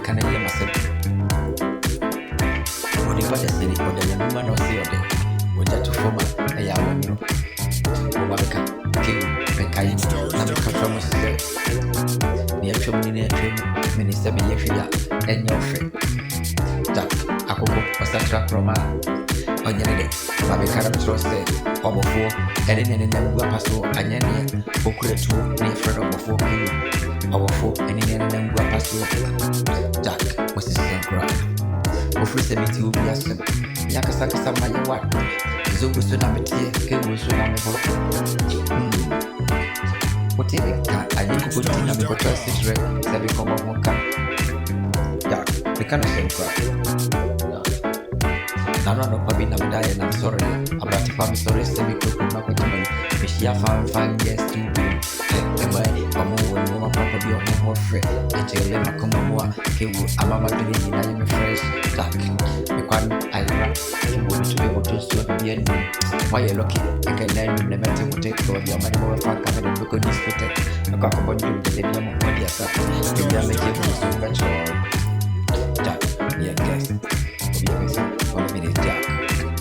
can hear myself. When you got a city, or the woman or see it, or that to form a young Obaka, King, Mekai, Namaka from us. Near Chum, Minister Yafia, and your friend. Jack, Akoko, was a track from on your day. Baby Karam trusted, or before, and then Guapaso, and Yan, Okuretu, near friend of 4 people, or 4, and then Guapaso. Jack was his son cry. Offer 70 will be asked. Yakasaka Samaya what? Zogo Sunamity, Kibu Sunamiko. What do you think? I need to put in a bit of trust, Sabi Komoka. Jack, the kind of same cry. None of Pabina die, and I'm sorry. About the Pam sorry, Semi Kumakotoman. Mishia found yes to be. Anyway, Pamu and Mama Papa be on more free. And Jelena Kumamoa, Kiwu, Amama Dini, and I'm fresh. Jack, because I rap, you want to be able to sort of be a new. Why you're lucky, I can learn you never to take for your money more far coming and look at this footage. I got a bunch of the baby on my dear son. You are making me so much all. Jack, yeah, guess. On a minute, Jack.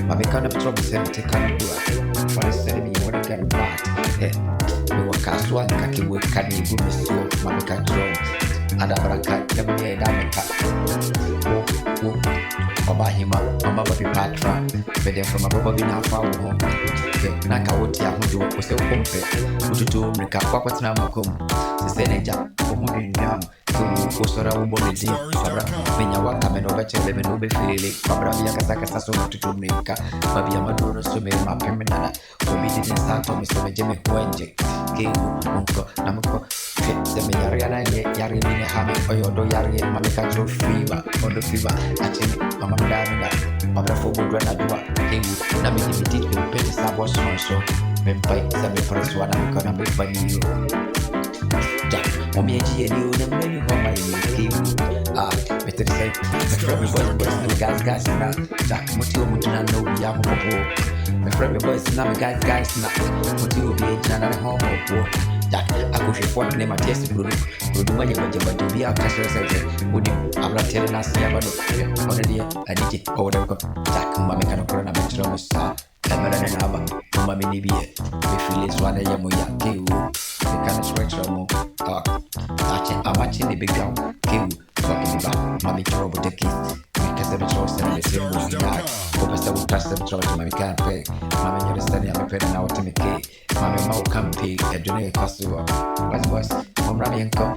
I become a trouble to take on do it. For the same, you want to get back. You were cast one kaki with candy, good miss you, Mamika drum. Adabraka, never made Damaka. Oba hima, Mama Baby Patra, but then from a Bobby now far home. Naka would ya who was so pompe. Would you do make a pocket namakum? The Senator, for moving down. Kusora ubonidi Fabra Menya waka menoba chele menube filili Fabra vya kasaka so tutumika Babi ya maduro sume mapemena Obi didn't start on Mr. Jimmy Kwenje Kimu Munko Namuko Seme yari mine hame Oyodo yari mamika tro fever Odo fever Achini mama mdamina Mabra fobo dwana dua Kimu Nami jimiti Peti sabo sonso Mempai Same preswa Namiko nambipa niyo Jack, Mommy and G and you, the many home I came. Mr. Say, my friend boys, the guys, now. Jack, Motio Mutuna, no, Yamu. My friend boys, now, guys, now. Motio be a channel home of war. Jack, I could report name a test group. Would do money, but to be a cashier surgeon. Would you? I'm not telling us, Yabano. Already, I need it. Oh, Jack, Mamma can corona, Metro, star. Camera and Abba, Mamma Mini, if you list one, Yamuya, Kiwu. The kind of stretch more I'm watching the big girl, Kill, talking about Mammy Trouble the Kiss. Because every choice and the same was yard. Focus would trust them to Mammy can't pay. Mammy, you're studying, I'm a pen now to make it. Mammy, Mau can't pay, a junior customer. What was from Rami and Co.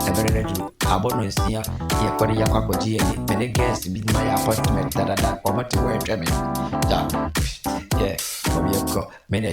Every little abonnement here, here for the Yakako G. Many guests be my appointment that I want to wear. Yeah, from your co, many